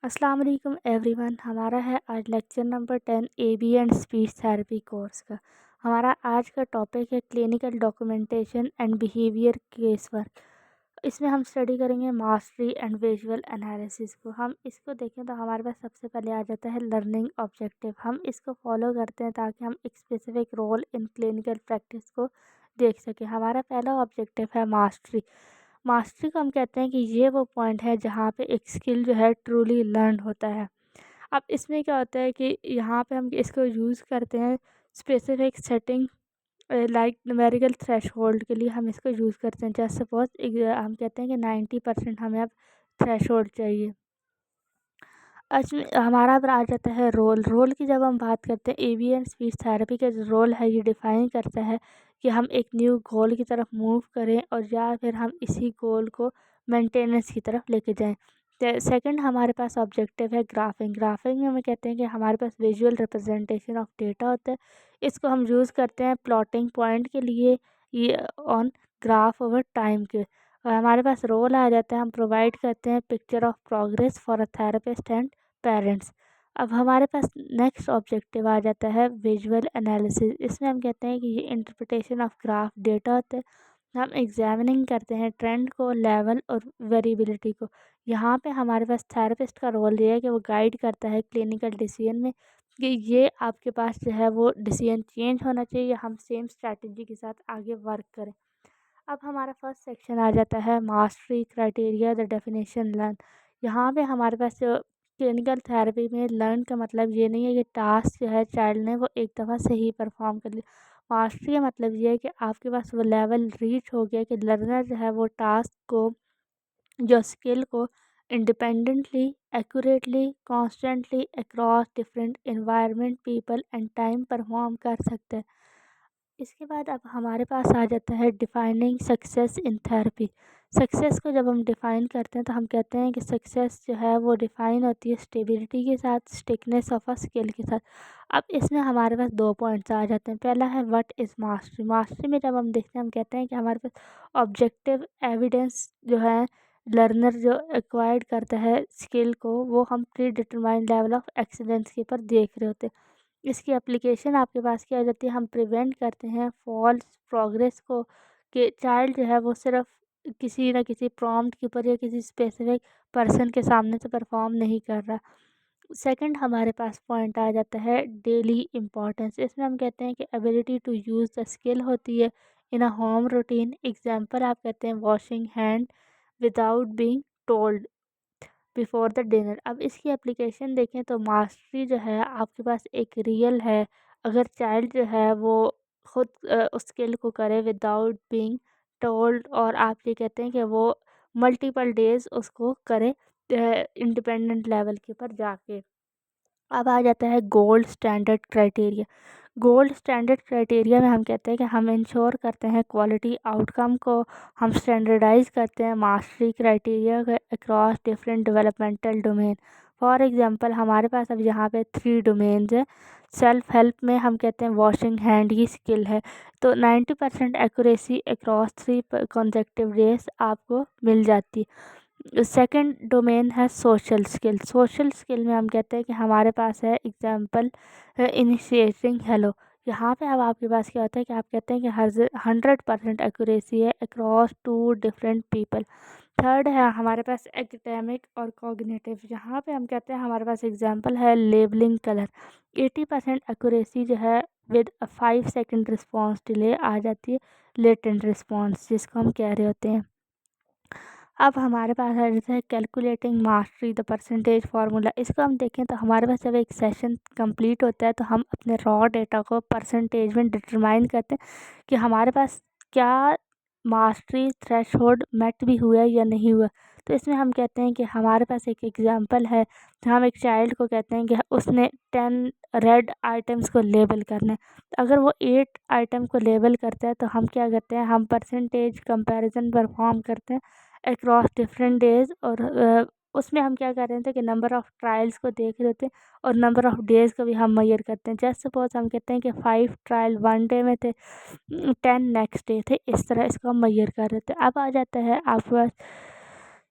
अस्सलाम वालेकुम एवरीवन। हमारा है आज lecture number 10 AB and speech therapy course का। हमारा आज का टॉपिक है clinical documentation and behaviour case work. इसमें हम स्टडी करेंगे मास्टरी एंड विजुअल एनालिसिस को। हम इसको देखें तो हमारे पास सबसे पहले आ जाता है लर्निंग ऑब्जेक्टिव। हम इसको फॉलो करते हैं ताकि हम एक specific role in clinical practice को देख सकें। हमारा पहला ऑब्जेक्टिव है मास्टरी। मास्टरी को हम कहते हैं कि ये वो पॉइंट है जहाँ पे एक स्किल जो है ट्रूली लर्न होता है। अब इसमें क्या होता है कि यहाँ पे हम इसको यूज़ करते हैं specific setting like numerical threshold के लिए हम इसको यूज़ करते हैं। जैसे सपोज हम कहते हैं कि 90% हमें अब थ्रेशोल्ड चाहिए। इसमें हमारा अब आ जाता है रोल की जब हम बात करते हैं एबी एंड स्पीच थेरेपी का जो रोल है ये डिफ़ाइन करता है कि हम एक न्यू गोल की तरफ मूव करें और या फिर हम इसी गोल को मेंटेनेंस की तरफ लेके जाएं। सेकंड हमारे पास ऑब्जेक्टिव है ग्राफिंग में हम कहते हैं कि हमारे पास विजुअल रिप्रेजेंटेशन ऑफ डेटा होता है। इसको हम यूज़ करते हैं प्लॉटिंग पॉइंट के लिए ये ऑन ग्राफ ओवर टाइम के। और हमारे पास रोल आ जाता है, हम प्रोवाइड करते हैं picture of progress for a therapist and parents. अब हमारे पास नेक्स्ट ऑब्जेक्टिव आ जाता है विजुअल एनालिसिस। इसमें हम कहते हैं कि ये इंटरप्रिटेशन ऑफ ग्राफ डेटा होता है। हम एग्जामिनिंग करते हैं ट्रेंड को, लेवल और वेरिएबिलिटी को। यहाँ पे हमारे पास थेरेपिस्ट का रोल ये है कि वो गाइड करता है क्लिनिकल डिसीजन में कि ये आपके पास जो है वो डिसीजन चेंज होना चाहिए, हम सेम स्ट्रैटेजी के साथ आगे वर्क करें। अब हमारा फर्स्ट सेक्शन आ जाता है mastery criteria the definition learn. यहाँ पे हमारे पास क्लिनिकल थेरेपी में लर्न का मतलब ये नहीं है कि टास्क जो है चाइल्ड ने वो एक दफ़ा से ही परफॉर्म कर लिया। मास्टरी का मतलब ये है कि आपके पास वो लेवल रीच हो गया कि लर्नर जो है वो टास्क को, जो स्किल को independently, accurately, constantly across different environment, people and time perform कर सकते हैं। इसके बाद अब हमारे पास आ जाता है defining success in therapy. Success को जब हम डिफ़ाइन करते हैं तो हम कहते हैं कि सक्सेस जो है वो डिफ़ाइन होती है स्टेबिलिटी के साथ, स्टिकनेस ऑफ अ स्किल के साथ। अब इसमें हमारे पास दो पॉइंट्स आ जाते हैं। पहला है व्हाट इज़ मास्टरी। मास्टरी में जब हम देखते हैं हम कहते हैं कि हमारे पास ऑब्जेक्टिव एविडेंस जो है, लर्नर जो एक्वायर्ड करता है स्किल को, वो हम pre determined level of excellence के ऊपर देख रहे होते हैं। इसकी एप्लीकेशन आपके पास क्या आ जाती है, हम प्रिवेंट करते हैं फॉल्स प्रोग्रेस को, कि चाइल्ड जो है वो सिर्फ किसी न किसी प्रॉम्प्ट के ऊपर या किसी स्पेसिफिक पर्सन के सामने से परफॉर्म नहीं कर रहा। सेकंड हमारे पास पॉइंट आ जाता है डेली इम्पोर्टेंस। इसमें हम कहते हैं कि ability to use the skill होती है in a home routine. Example आप कहते हैं washing hand without being told before the dinner. अब इसकी एप्लीकेशन देखें तो मास्टरी जो है आपके पास एक रियल है अगर चाइल्ड जो है वो खुद उस स्किल को करे विदाउट बीइंग टोल्ड, और आप ये कहते हैं कि वो मल्टीपल डेज उसको करे इंडिपेंडेंट लेवल के ऊपर जाके। अब आ जाता है gold standard criteria. Gold standard criteria में हम कहते हैं कि हम इंश्योर करते हैं क्वालिटी आउटकम को, हम स्टैंडर्डाइज करते हैं mastery criteria across different developmental domain. For example हमारे पास अब यहाँ पे 3 डोमेन्स है। सेल्फ हेल्प में हम कहते हैं वॉशिंग हैंड की स्किल है, तो 90% एक्यूरेसी अक्रॉस 3 कंसेक्टिव डेज आपको मिल जाती है। सेकंड डोमेन है सोशल स्किल। सोशल स्किल में हम कहते हैं कि हमारे पास है एग्जांपल इनिशिएटिंग हेलो। यहाँ पे अब आपके पास क्या होता है कि आप कहते हैं कि हर 100% एक्यूरेसी है अक्रॉस 2 डिफरेंट पीपल। थर्ड है हमारे पास एकेडमिक और कॉग्निटिव। यहाँ पे हम कहते हैं हमारे पास एग्जांपल है लेबलिंग कलर। 80% एक्यूरेसी जो है विद 5 सेकंड रिस्पॉन्स डिले आ जाती है, लेटेंट रिस्पॉन्स जिसको हम कह रहे होते हैं। अब हमारे पास है जैसे calculating mastery the percentage formula. इसको हम देखें तो हमारे पास जब एक सेशन कंप्लीट होता है तो हम अपने रॉ डेटा को परसेंटेज में डिटरमाइन करते हैं कि हमारे पास क्या मास्टरी थ्रेशोल्ड मेट भी हुआ है या नहीं हुआ। तो इसमें हम कहते हैं कि हमारे पास एक एग्जांपल है, हम एक चाइल्ड को कहते हैं कि उसने 10 रेड आइटम्स को लेबल करना है। अगर वो 8 आइटम को लेबल करता है तो हम क्या करते हैं, हम परसेंटेज कंपैरिजन परफॉर्म करते हैं अक्रॉस डिफरेंट डेज। और उसमें हम क्या कर रहे थे कि नंबर ऑफ़ ट्रायल्स को देख रहे थे और नंबर ऑफ़ डेज़ को भी हम मेजर करते हैं। जस्ट सपोज हम कहते हैं कि 5 ट्रायल 1 डे में थे, 10 नेक्स्ट डे थे, इस तरह इसको हम मेजर कर रहे थे। अब आ जाता है आपके पास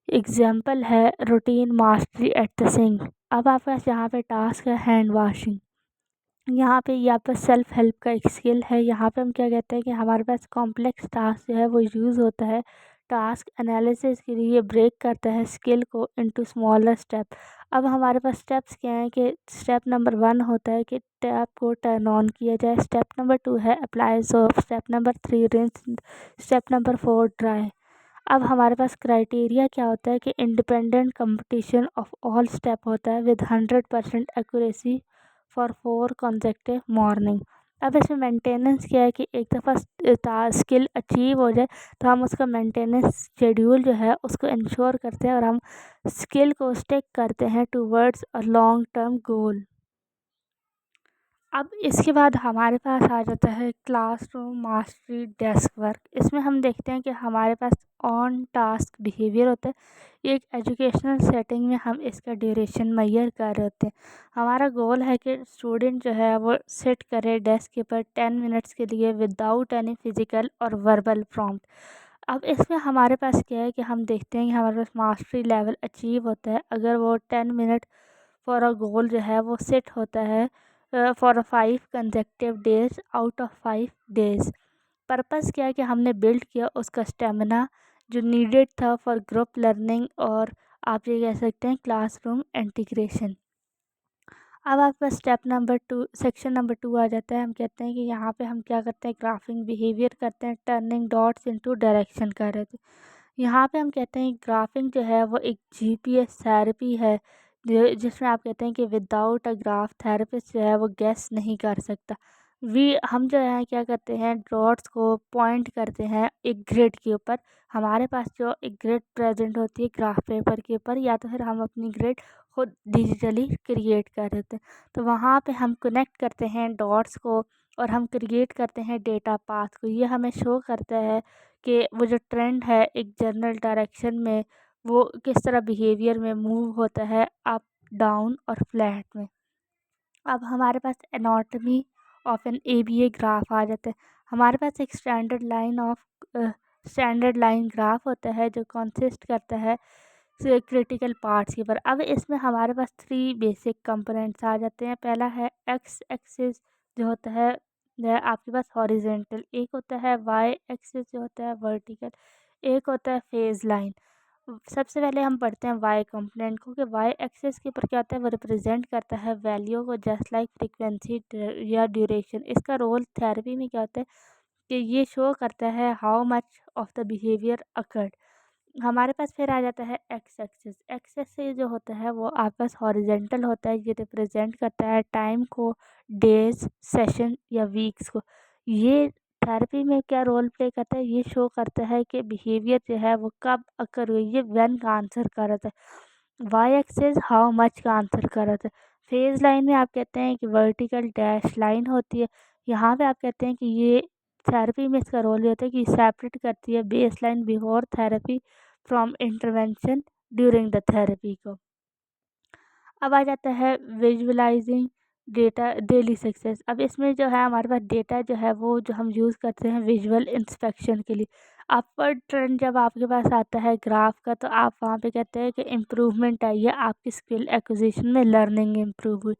एग्जाम्पल है routine mastery at the sink. अब आपके पास यहाँ पे टास्क है हैंड वॉशिंग। यहाँ पे ये आपका सेल्फ हेल्प का एक स्किल है। यहाँ पे हम क्या कहते हैं कि हमारे पास कॉम्प्लेक्स टास्क जो है वो यूज़ होता है टास्क एनालिसिस के लिए। ब्रेक करता है स्किल को इनटू स्मॉलर स्टेप। अब हमारे पास स्टेप्स क्या हैं कि स्टेप नंबर 1 होता है कि टैप को टर्न ऑन किया जाए। स्टेप नंबर 2 है apply soap. Step number 3 rinse. Step number 4 dry. अब हमारे पास क्राइटेरिया क्या होता है कि independent competition of all step होता है with 100% accuracy for 4 consecutive morning. अब इसमें मेंटेनेंस क्या है कि एक दफ़ा स्किल अचीव हो जाए तो हम उसका मेंटेनेंस शेड्यूल जो है उसको इंश्योर करते हैं और हम स्किल को स्टिक करते हैं towards a long term goal. अब इसके बाद हमारे पास आ जाता है क्लासरूम मास्टरी डेस्क वर्क। इसमें हम देखते हैं कि हमारे पास ऑन टास्क बिहेवियर होता है। एक एजुकेशनल सेटिंग में हम इसका ड्यूरेशन मेजर कर रहे होते हैं। हमारा गोल है कि स्टूडेंट जो है वो सिट करे डेस्क के ऊपर 10 मिनट्स के लिए विदाउट एनी फिजिकल और वर्बल प्रॉम्प्ट। अब इसमें हमारे पास क्या है कि हम देखते हैं कि हमारे पास मास्टरी लेवल अचीव होता है अगर वो 10 मिनट फॉर अ गोल जो है वो सेट होता है for 5 consecutive days out of 5 days. Purpose क्या है कि हमने बिल्ड किया उसका स्टेमिना जो नीडेड था फॉर ग्रुप लर्निंग और आप ये कह सकते हैं क्लासरूम इंटीग्रेशन। अब आपका स्टेप नंबर 2 सेक्शन नंबर 2 आ जाता है। हम कहते हैं कि यहाँ पे हम क्या करते हैं ग्राफिंग बिहेवियर करते हैं टर्निंग डॉट्स इनटू डायरेक्शन कर रहे थे। यहाँ पे हम कहते हैं ग्राफिंग जो है वो एक जीपीएस थेरेपी है जिसमें आप कहते हैं कि विदाउट अ ग्राफ थेरेपिस्ट जो है वो गेस नहीं कर सकता। हम जो है क्या करते हैं डॉट्स को पॉइंट करते हैं एक ग्रिड के ऊपर। हमारे पास जो एक ग्रिड प्रेजेंट होती है ग्राफ पेपर के ऊपर या तो फिर हम अपनी ग्रिड खुद डिजिटली क्रिएट कर देते हैं। तो वहाँ पे हम कनेक्ट करते हैं डॉट्स को और हम क्रिएट करते हैं डेटा पाथ को। ये हमें शो करता है कि वो जो ट्रेंड है एक जनरल डायरेक्शन में वो किस तरह बिहेवियर में मूव होता है अप डाउन और फ्लैट में। अब हमारे पास anatomy of an ABA graph आ जाता है। हमारे पास एक स्टैंडर्ड लाइन ग्राफ होता है जो कंसिस्ट करता है क्रिटिकल पार्ट्स के ऊपर। अब इसमें हमारे पास 3 बेसिक कंपोनेंट्स आ जाते हैं। पहला है एक्स एक्सिस जो होता है आपके पास हॉरिजेंटल, एक होता है वाई एक्सिस जो होता है वर्टिकल, एक होता है फेज लाइन। सबसे पहले हम पढ़ते हैं वाई कंपोनेंट को कि वाई एक्सिस के ऊपर क्या होता है वो रिप्रेजेंट करता है वैल्यू को जस्ट लाइक फ्रीक्वेंसी या ड्यूरेशन। इसका रोल थेरेपी में क्या होता है कि ये शो करता है how much of the behaviour occurred. हमारे पास फिर आ जाता है एक्स एक्सिस। एक्स एक्सिस जो होता है वो आपके पास हॉरिजेंटल होता है। ये रिप्रेजेंट करता है टाइम को, डेज, सेशन या वीक्स को। ये थेरेपी में क्या रोल प्ले करता है ये शो करता है कि बिहेवियर जो है वो कब अकर हुई। ये व्हेन का आंसर कर रहा था। वाई एक्सिस हाउ मच का आंसर कर रहा था। फेज लाइन में आप कहते हैं कि वर्टिकल डैश लाइन होती है। यहाँ पे आप कहते हैं कि ये थेरेपी में इसका रोल ये होता है कि सेपरेट करती है base line before therapy from intervention during the therapy को। अब आ जाता है विजुअलाइजिंग डेटा डेली सक्सेस। अब इसमें जो है हमारे पास डेटा जो है वो जो हम यूज़ करते हैं विजुअल इंस्पेक्शन के लिए। अपवर्ड ट्रेंड जब आपके पास आता है ग्राफ का तो आप वहाँ पे कहते हैं कि इम्प्रूवमेंट आई है आपकी स्किल एक्विजिशन में, लर्निंग इम्प्रूव हुई।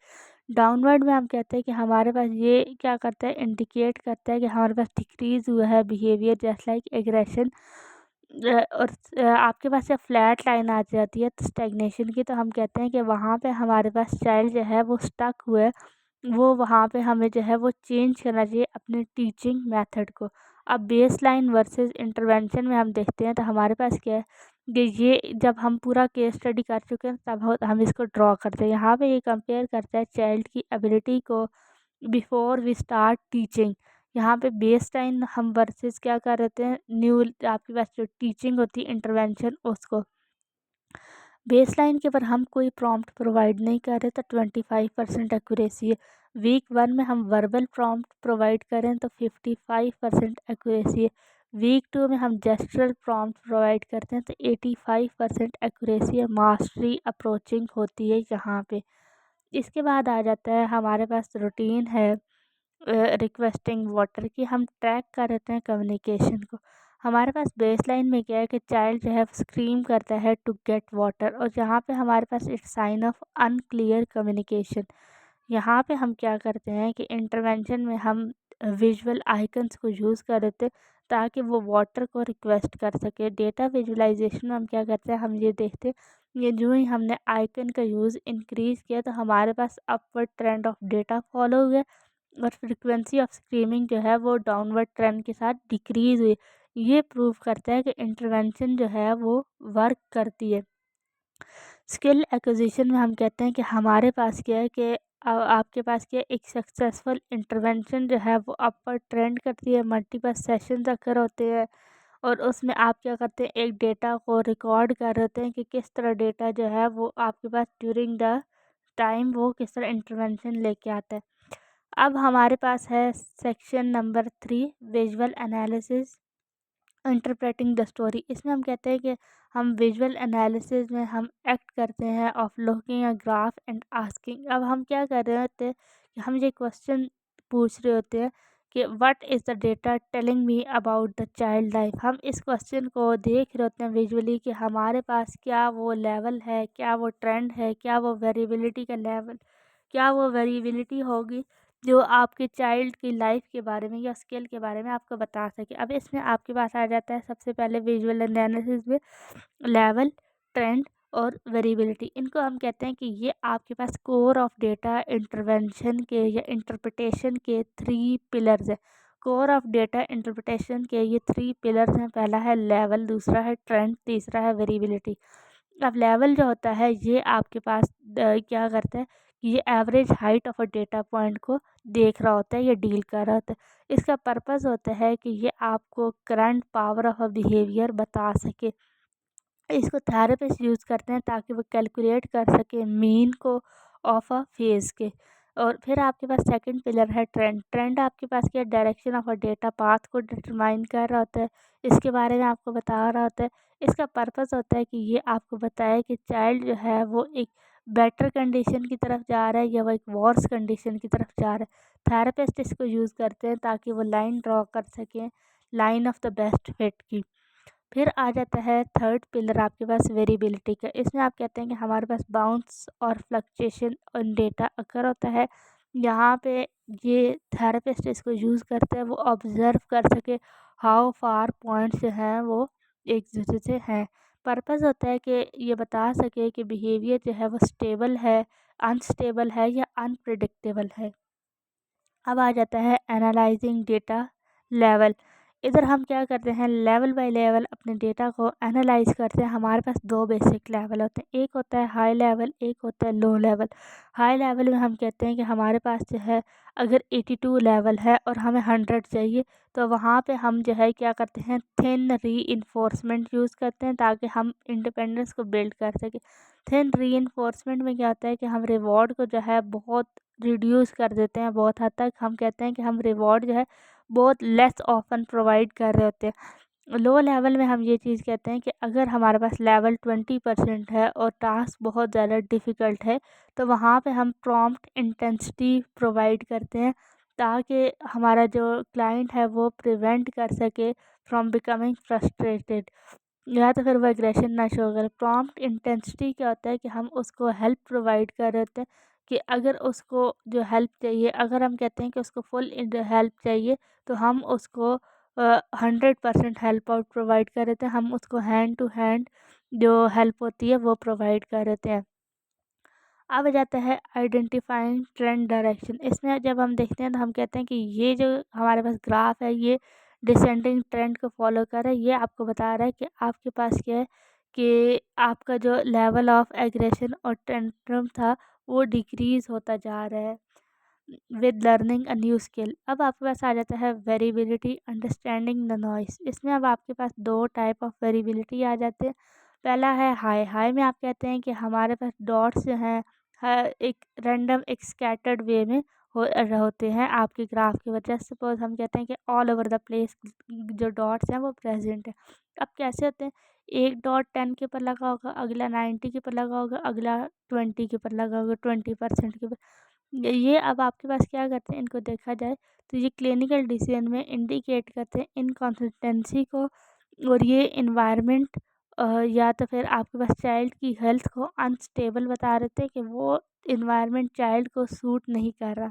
डाउनवर्ड में हम कहते हैं कि हमारे पास ये क्या करता है इंडिकेट करता है कि हमारे पास डिक्रीज़ हुआ है बिहेवियर जस्ट लाइक एग्रेशन। और आपके पास जब फ्लैट लाइन आ जाती है तो स्टेगनेशन की, तो हम कहते हैं कि वहाँ पे हमारे पास चाइल्ड जो है वो स्टक हुआ है। वो वहाँ पे हमें जो है वो चेंज करना चाहिए अपने टीचिंग मेथड को। अब बेस लाइन वर्सेस इंटरवेंशन में हम देखते हैं तो हमारे पास क्या है कि ये जब हम पूरा केस स्टडी कर चुके हैं तब हम इसको ड्रॉ करते हैं। यहाँ पे ये कंपेयर करता है चाइल्ड की एबिलिटी को बिफोर वी स्टार्ट टीचिंग। यहाँ पे बेस लाइन हम वर्सेस क्या कर रहे थे न्यू आपके पास जो टीचिंग होती है इंटरवेंशन उसको। बेस लाइन के ऊपर हम कोई प्रॉम्प्ट प्रोवाइड नहीं कर रहे तो 25% एक्यूरेसी है। वीक 1 में हम वर्बल प्रॉम्प्ट प्रोवाइड करें तो 55% एक्यूरेसी है। वीक 2 में हम जेस्चरल प्रॉम्प्ट प्रोवाइड करते हैं तो 85% एक्यूरेसी है। मास्टरी अप्रोचिंग होती है यहाँ पे। इसके बाद आ जाता है हमारे पास रूटीन है रिक्वेस्टिंग वाटर की। हम ट्रैक कर रहे हैं कम्युनिकेशन को। हमारे पास बेसलाइन में क्या है कि चाइल्ड जो है स्क्रीम करता है टू गेट वाटर, और जहाँ पे हमारे पास it's sign of unclear communication. यहाँ पे हम क्या करते हैं कि इंटरवेंशन में हम विजुअल आइकन्स को यूज़ कर देते हैं ताकि वो वाटर को रिक्वेस्ट कर सके। डेटा विजुअलाइजेशन में हम क्या करते हैं, हम ये देखते हैं ये जो ही हमने आइकन का यूज़ इंक्रीज़ किया तो हमारे पास upward trend of data follow हुए, और फ्रीक्वेंसी ऑफ स्क्रीमिंग जो है वो डाउनवर्ड ट्रेंड के साथ डिक्रीज़ हुई। ये प्रूव करता है कि इंटरवेंशन जो है वो वर्क करती है। स्किल एक्विजिशन में हम कहते हैं कि हमारे पास क्या है कि आपके पास क्या है, एक सक्सेसफुल इंटरवेंशन जो है वो अपर ट्रेंड करती है, मल्टीपल सेशन रखे होते हैं, और उसमें आप क्या करते हैं, एक डेटा को रिकॉर्ड कर रहे होते हैं कि किस तरह डेटा जो है वो आपके पास ड्यूरिंग द टाइम वो किस तरह इंटरवेंशन लेके आता है। अब हमारे पास है section number 3, visual analysis interpreting the story. इसमें हम कहते हैं कि हम विजुअल एनालिसिस में हम एक्ट करते हैं of looking a graph and asking. अब हम क्या कर रहे होते हैं कि हम ये क्वेश्चन पूछ रहे होते हैं कि what is the data telling me about the child life. हम इस क्वेश्चन को देख रहे होते हैं विजुअली कि हमारे पास क्या वो लेवल है, क्या वो ट्रेंड है, क्या वो वेरिएबिलिटी का लेवल, क्या वो वेरिएबिलिटी होगी जो आपके चाइल्ड की लाइफ के बारे में या स्किल के बारे में आपको बता सके। अब इसमें आपके पास आ जाता है सबसे पहले विजुअल एनालिसिस में लेवल, ट्रेंड और वेरिएबिलिटी। इनको हम कहते हैं कि ये आपके पास कोर ऑफ डेटा इंटरवेंशन के या इंटरप्रिटेशन के 3 पिलर्स हैं। कोर ऑफ डेटा इंटरप्रिटेशन के ये 3 पिलर्स हैं। पहला है लेवल, दूसरा है ट्रेंड, तीसरा है वेरिएबिलिटी। अब लेवल जो होता है ये आपके पास क्या करता है कि ये average height of a data point को देख रहा होता है या डील कर रहा होता है। इसका पर्पस होता है कि ये आपको current power of a behaviour बता सके। इसको थेरेपिस्ट यूज़ करते हैं ताकि वो कैलकुलेट कर सके मीन को ऑफ अ फेज़ के। और फिर आपके पास सेकंड पिलर है ट्रेंड। ट्रेंड आपके पास क्या direction of a data path को डिटरमाइन कर रहा होता है, इसके बारे में आपको बता रहा होता है। इसका पर्पस होता है कि ये आपको बताए कि चाइल्ड जो है वो एक बेटर कंडीशन की तरफ जा रहा है या वो एक वर्स कंडीशन की तरफ जा रहा है। थेरेपिस्ट इसको यूज़ करते हैं ताकि वो लाइन ड्रॉ कर सकें, line of the best fit की। फिर आ जाता है थर्ड पिलर आपके पास वेरिएबिलिटी का। इसमें आप कहते हैं कि हमारे पास बाउंस और फ्लक्चुएशन ऑन डेटा अकर होता है। यहाँ पे ये थेरेपिस्ट इसको यूज़ करते हैं वो ऑब्ज़र्व कर सके हाउ फार पॉइंट्स जो हैं वो एक दूसरे से हैं। पर्पस होता है कि ये बता सके कि बिहेवियर जो है वो स्टेबल है, अनस्टेबल है या अनप्रिडिक्टेबल है। अब आ जाता है एनालाइजिंग डेटा लेवल। इधर हम क्या करते हैं, लेवल बाय लेवल अपने डेटा को एनालाइज करते हैं। हमारे पास 2 बेसिक लेवल होते हैं, एक होता है हाई लेवल, एक होता है लो लेवल। हाई लेवल में हम कहते हैं कि हमारे पास जो है अगर 82 लेवल है और हमें 100 चाहिए तो वहाँ पे हम जो है क्या करते हैं, थिन रीइंफोर्समेंट यूज़ करते हैं ताकि हम इंडिपेंडेंस को बिल्ड कर सकें। थिन रीइंफोर्समेंट में क्या होता है कि हम रिवॉर्ड को जो है बहुत रिड्यूस कर देते हैं, बहुत हद तक हम कहते हैं कि हम रिवॉर्ड जो है बहुत लेस ऑफन प्रोवाइड कर रहे होते हैं। लो लेवल में हम ये चीज़ कहते हैं कि अगर हमारे पास लेवल 20% है और टास्क बहुत ज़्यादा डिफ़िकल्ट है तो वहाँ पे हम प्रॉम्प्ट इंटेंसिटी प्रोवाइड करते हैं ताकि हमारा जो क्लाइंट है वो प्रिवेंट कर सके फ्रॉम बिकमिंग फ्रस्ट्रेटेड, या तो फिर वो एग्रेशन ना शो करे। प्रॉम्प्ट इंटेंसिटी क्या होता है कि हम उसको हेल्प प्रोवाइड कर रहे होते हैं कि अगर उसको जो हेल्प चाहिए, अगर हम कहते हैं कि उसको फुल हेल्प चाहिए तो हम उसको 100% हेल्प आउट प्रोवाइड कर देते हैं। हम उसको हैंड टू हैंड जो हेल्प होती है वो प्रोवाइड कर देते हैं। अब आ जाता है आइडेंटिफाइंग ट्रेंड डायरेक्शन। इसमें जब हम देखते हैं तो हम कहते हैं कि ये जो हमारे पास ग्राफ है ये डिसेंडिंग ट्रेंड को फॉलो कर रहा है। ये आपको बता रहा है कि आपके पास क्या है कि आपका जो लेवल ऑफ एग्रेशन और टेंट्रम था वो डिक्रीज होता जा रहा है with learning a new skill. अब आपके पास आ जाता है वेरिएबिलिटी अंडरस्टैंडिंग द नॉइस। इसमें अब आपके पास 2 टाइप ऑफ वेरिएबिलिटी आ जाते हैं। पहला है हाई। हाई में आप कहते हैं कि हमारे पास डॉट्स जो हैं एक रैंडम एक स्कैटर्ड वे में होते हैं आपके ग्राफ की वजह से। सपोज हम कहते हैं कि ऑल ओवर द प्लेस जो डॉट्स हैं वो प्रेजेंट है। अब कैसे होते हैं, एक डॉट 10 के ऊपर लगा होगा, अगला 90 के ऊपर लगा होगा, अगला 20 के ऊपर लगा होगा, 20% के ऊपर। ये अब आपके पास क्या करते हैं, इनको देखा जाए तो ये क्लिनिकल डिसीजन में इंडिकेट करते हैं इनकॉन्सिस्टेंसी को और ये इन्वायरमेंट या तो फिर आपके पास चाइल्ड की हेल्थ को अनस्टेबल बता रहे थे कि वो इन्वायरमेंट चाइल्ड को सूट नहीं कर रहा।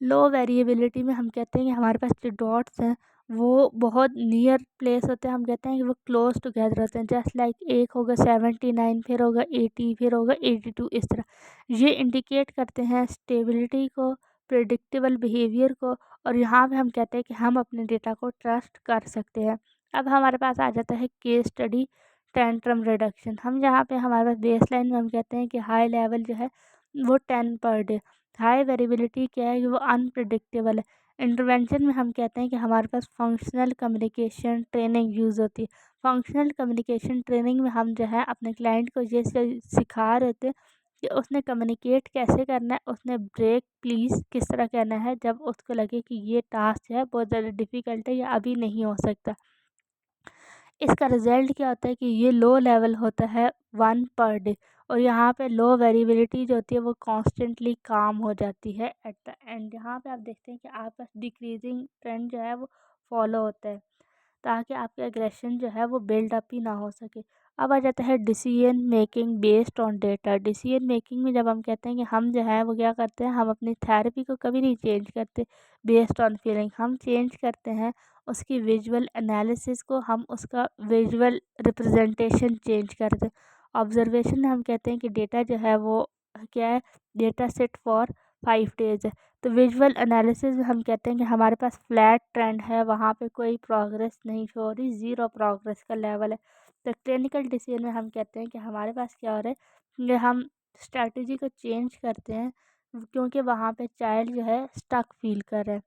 लो वेरिएबिलिटी में हम कहते हैं कि हमारे पास जो डॉट्स हैं वो बहुत नियर प्लेस होते हैं, हम कहते हैं कि वो क्लोज टुगेदर होते हैं। जस्ट लाइक एक होगा 79, फिर होगा 80, फिर होगा 82, इस तरह ये इंडिकेट करते हैं स्टेबिलिटी को, प्रिडिक्टेबल बिहेवियर को, और यहाँ पे हम कहते हैं कि हम अपने डेटा को ट्रस्ट कर सकते हैं। अब हमारे पास आ जाता है केस स्टडी टेंट्रम रिडक्शन। हम जहाँ पे हमारे पास बेस लाइन में हम कहते हैं कि हाई लेवल जो है वो 10 पर डे, हाई वेरिएबिलिटी क्या है कि वो अनप्रिडिक्टेबल है। इंटरवेंशन में हम कहते हैं कि हमारे पास फंक्शनल कम्युनिकेशन ट्रेनिंग यूज़ होती है। फंक्शनल कम्युनिकेशन ट्रेनिंग में हम जो है अपने क्लाइंट को ये सिखा रहे थे कि उसने कम्युनिकेट कैसे करना है, उसने ब्रेक प्लीज़ किस तरह करना है जब उसको लगे कि ये टास्क है बहुत ज़्यादा डिफ़िकल्ट है या अभी नहीं हो सकता। इसका रिज़ल्ट क्या होता है कि ये लो लेवल होता है 1 पर डे, और यहाँ पे लो वेरिएबिलिटी जो होती है वो कॉन्स्टेंटली काम हो जाती है एट द एंड। यहाँ पे आप देखते हैं कि आपका डिक्रीजिंग ट्रेंड जो है वो फॉलो होता है, ताकि आपके एग्रेशन जो है वो बिल्डअप ही ना हो सके। अब आ जाता है decision making based on data. Decision making में जब हम कहते हैं कि हम जो है वो क्या करते हैं, हम अपनी थेरेपी को कभी नहीं चेंज करते बेस्ड ऑन फीलिंग, हम चेंज करते हैं उसकी विजुअल एनालिसिस को, हम उसका विजुअल रिप्रेजेंटेशन चेंज करते हैं। ऑब्जर्वेशन में हम कहते हैं कि डेटा जो है वो क्या है, डेटा सेट फॉर 5 डेज है। तो विजुअल एनालिसिस में हम कहते हैं कि हमारे पास फ्लैट ट्रेंड है, वहाँ पे कोई प्रोग्रेस नहीं शो हो रही, ज़ीरो प्रोग्रेस का लेवल है। तो क्लिनिकल डिसीजन में हम कहते हैं कि हमारे पास क्या हो रहा है कि हम स्ट्रैटेजी को चेंज करते हैं क्योंकि वहाँ पे चाइल्ड जो है स्टक फील कर रहा है।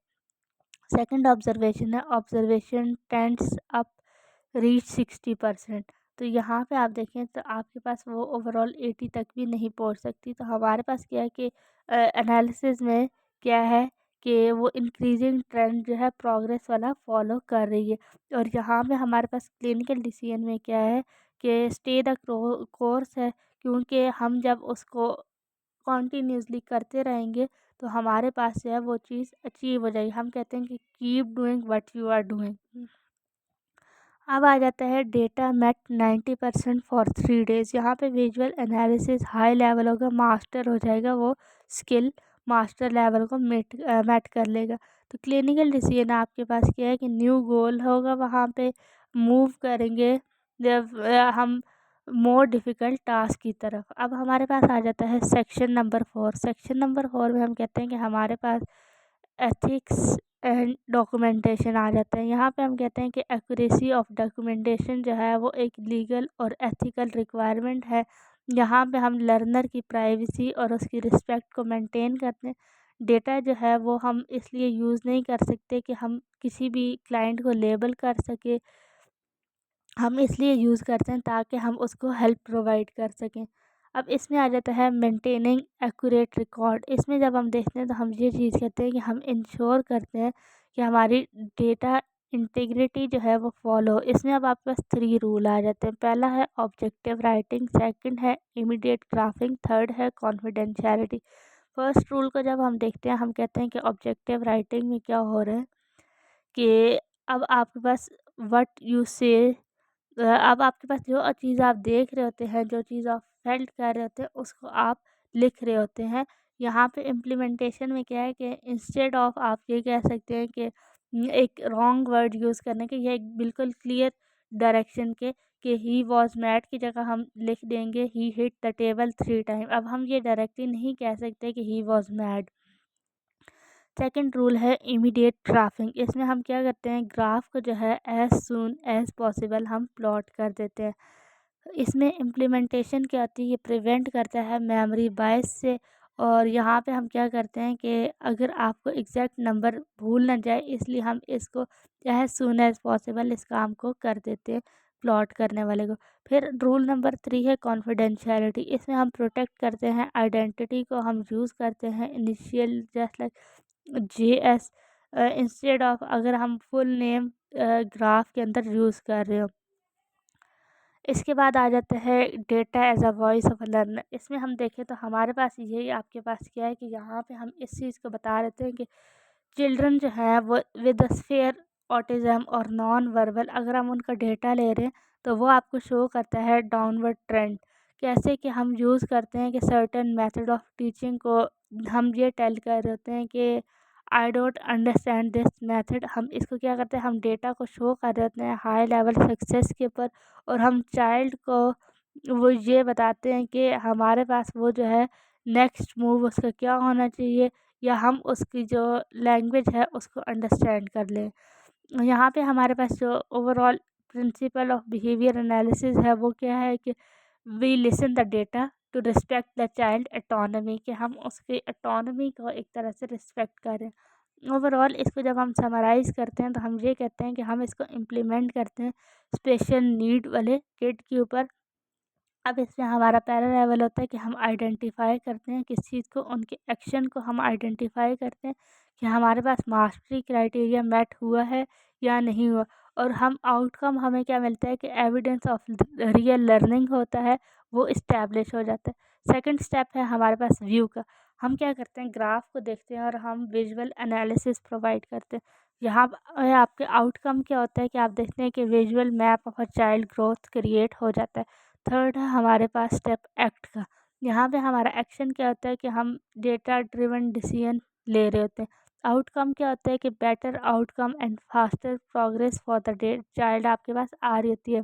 सेकंड ऑब्जर्वेशन है, ऑब्जर्वेशन टेंड्स अप रीच 60%। तो यहाँ पे आप देखें तो आपके पास वो ओवरऑल 80 तक भी नहीं पहुँच सकती। तो हमारे पास क्या है कि एनालिसिस में क्या है कि वो इंक्रीजिंग ट्रेंड जो है प्रोग्रेस वाला फॉलो कर रही है। और यहाँ पे हमारे पास क्लिनिकल डिसीजन में क्या है कि स्टे द कोर्स है, क्योंकि हम जब उसको कॉन्टिन्यूसली करते रहेंगे तो हमारे पास जो है वो चीज़ अचीव हो जाएगी। हम कहते हैं कि keep doing what you are doing. अब आ जाता है डेटा मेट 90% फॉर 3 डेज। यहाँ पे विजुअल एनालिसिस हाई लेवल होगा, मास्टर हो जाएगा, वो स्किल मास्टर लेवल को मेट कर लेगा। तो क्लिनिकल डिसीजन आपके पास क्या है कि न्यू गोल होगा, वहाँ पे मूव करेंगे जब हम मोर डिफ़िकल्ट टास्क की तरफ। अब हमारे पास आ जाता है सेक्शन नंबर 4। सेक्शन नंबर 4 में हम कहते हैं कि हमारे पास एथिक्स एंड डॉक्यूमेंटेशन आ जाता है। यहाँ पे हम कहते हैं कि एक्यूरेसी ऑफ डॉक्यूमेंटेशन जो है वो एक लीगल और एथिकल रिक्वायरमेंट है। यहाँ पे हम लर्नर की प्राइवेसी और उसकी रिस्पेक्ट को मेंटेन करते हैं। डेटा जो है वो हम इसलिए यूज़ नहीं कर सकते कि हम किसी भी क्लाइंट को लेबल कर सके, हम इसलिए यूज़ करते हैं ताकि हम उसको हेल्प प्रोवाइड कर सकें। अब इसमें आ जाता है मेंटेनिंग एक्यूरेट रिकॉर्ड। इसमें जब हम देखते हैं तो हम ये चीज़ कहते हैं कि हम इंश्योर करते हैं कि हमारी डेटा इंटीग्रिटी जो है वो फॉलो। इसमें अब आपके पास 3 रूल आ जाते हैं। पहला है ऑब्जेक्टिव राइटिंग, सेकंड है इमीडिएट ग्राफिंग, थर्ड है कॉन्फिडेंशियलिटी। फर्स्ट रूल को जब हम देखते हैं हम कहते हैं कि ऑब्जेक्टिव राइटिंग में क्या हो रहा है कि अब आपके पास व्हाट यू से, अब आपके पास जो चीज़ आप देख रहे होते हैं, जो चीज़ आप फेल्ट कर रहे होते हैं, उसको आप लिख रहे होते हैं। यहाँ पे इम्प्लीमेंटेशन में क्या है कि इंस्टेड ऑफ आप ये कह सकते हैं कि एक रॉन्ग वर्ड यूज़ करने के, ये एक बिल्कुल क्लियर डायरेक्शन के कि ही वॉज मैड की जगह हम लिख देंगे ही हिट द टेबल 3 टाइम। अब हम ये डायरेक्टली नहीं कह सकते कि he was mad. Second rule है इमीडिएट ग्राफिंग। इसमें हम क्या करते हैं, ग्राफ को जो है एज सून एज पॉसिबल हम प्लॉट कर देते हैं। इसमें इम्प्लीमेंटेशन क्या होती है, ये प्रिवेंट करता है मेमोरी बायस से। और यहाँ पे हम क्या करते हैं कि अगर आपको एग्जैक्ट नंबर भूल ना जाए, इसलिए हम इसको एज सून एज पॉसिबल इस काम को कर देते हैं प्लॉट करने वाले को। फिर रूल नंबर 3 है कॉन्फिडेंशियलिटी। इसमें हम प्रोटेक्ट करते हैं आइडेंटिटी को, हम यूज़ करते हैं initial just like JS instead of अगर हम फुल नेम ग्राफ के अंदर यूज़ कर रहे हो। इसके बाद आ जाता है data as a voice of learner. इसमें हम देखें तो हमारे पास यही आपके पास क्या है कि यहाँ पे हम इस चीज़ को बता देते हैं कि चिल्ड्रन जो है वो विद द फेयर ऑटिज़्म और नॉन वर्बल, अगर हम उनका डेटा ले रहे हैं तो वो आपको शो करता है डाउनवर्ड ट्रेंड। कैसे कि हम यूज़ करते हैं कि सर्टेन मेथड ऑफ टीचिंग को हम ये टेल कर रहे होते हैं कि I don't understand this method. हम इसको क्या करते हैं, हम डेटा को शो कर रहे होते हैं हाई लेवल सक्सेस के ऊपर, और हम चाइल्ड को वो ये बताते हैं कि हमारे पास वो जो है नेक्स्ट मूव उसका क्या होना चाहिए, या हम उसकी जो लैंग्वेज है उसको अंडरस्टैंड कर लें। यहाँ पे हमारे पास जो overall principle of behaviour analysis है वो क्या है कि we listen the data to respect the child autonomy, कि हम उसकी एटोनमी को एक तरह से रिस्पेक्ट करें। ओवरऑल इसको जब हम समराइज़ करते हैं तो हम ये कहते हैं कि हम इसको इम्प्लीमेंट करते हैं स्पेशल नीड वाले किड के ऊपर। अब इसमें हमारा पहला लेवल होता है कि हम आइडेंटिफ़ाई करते हैं किस चीज़ को, उनके एक्शन को हम आइडेंटिफ़ाई करते हैं कि हमारे पास मास्टरी क्राइटेरिया मेट हुआ है या नहीं हुआ, और हम आउटकम हमें क्या मिलता है कि एविडेंस ऑफ रियल लर्निंग होता है, वो इस्टेब्लिश हो जाता है। सेकंड स्टेप है हमारे पास व्यू का। हम क्या करते हैं, ग्राफ को देखते हैं और हम विजुअल एनालिसिस प्रोवाइड करते हैं। यहाँ आपके आउटकम क्या होता है कि आप देखते हैं कि visual map of a child growth create हो जाता है। थर्ड है हमारे पास स्टेप एक्ट का। यहाँ पे हमारा एक्शन क्या होता है कि हम डेटा ड्रिवन डिसीजन ले रहे होते हैं। आउटकम क्या होता है कि better outcome and faster progress for the day child आपके पास आ रही होती है।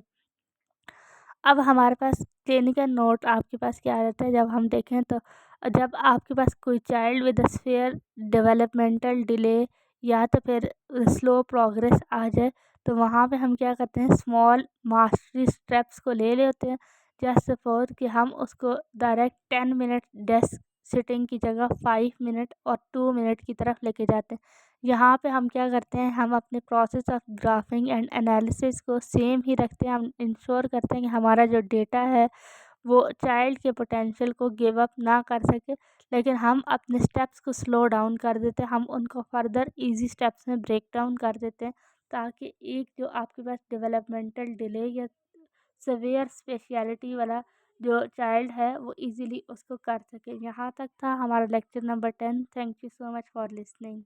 अब हमारे पास क्लिनिकल नोट आपके पास क्या रहता है, जब हम देखें तो जब आपके पास कोई child with sphere developmental delay या तो फिर स्लो प्रोग्रेस आ जाए, तो वहाँ पे हम क्या करते हैं, स्मॉल मास्टरी स्टेप्स को ले लेते हैं। जस्ट सपोज कि हम उसको डायरेक्ट 10 मिनट डेस्क सिटिंग की जगह 5 मिनट और 2 मिनट की तरफ लेके जाते हैं। यहाँ पे हम क्या करते हैं, हम अपने process of graphic and analysis को सेम ही रखते हैं। हम इंश्योर करते हैं कि हमारा जो डेटा है वो चाइल्ड के पोटेंशियल को गिव अप ना कर सके, लेकिन हम अपने स्टेप्स को स्लो डाउन कर देते हैं। हम उनको फर्दर इजी स्टेप्स में ब्रेक डाउन कर देते हैं, ताकि एक जो आपके पास डेवलपमेंटल डिले या सवेयर स्पेशलिटी वाला जो चाइल्ड है वो इजीली उसको कर सके। यहाँ तक था हमारा lecture number 10। Thank you so much for listening.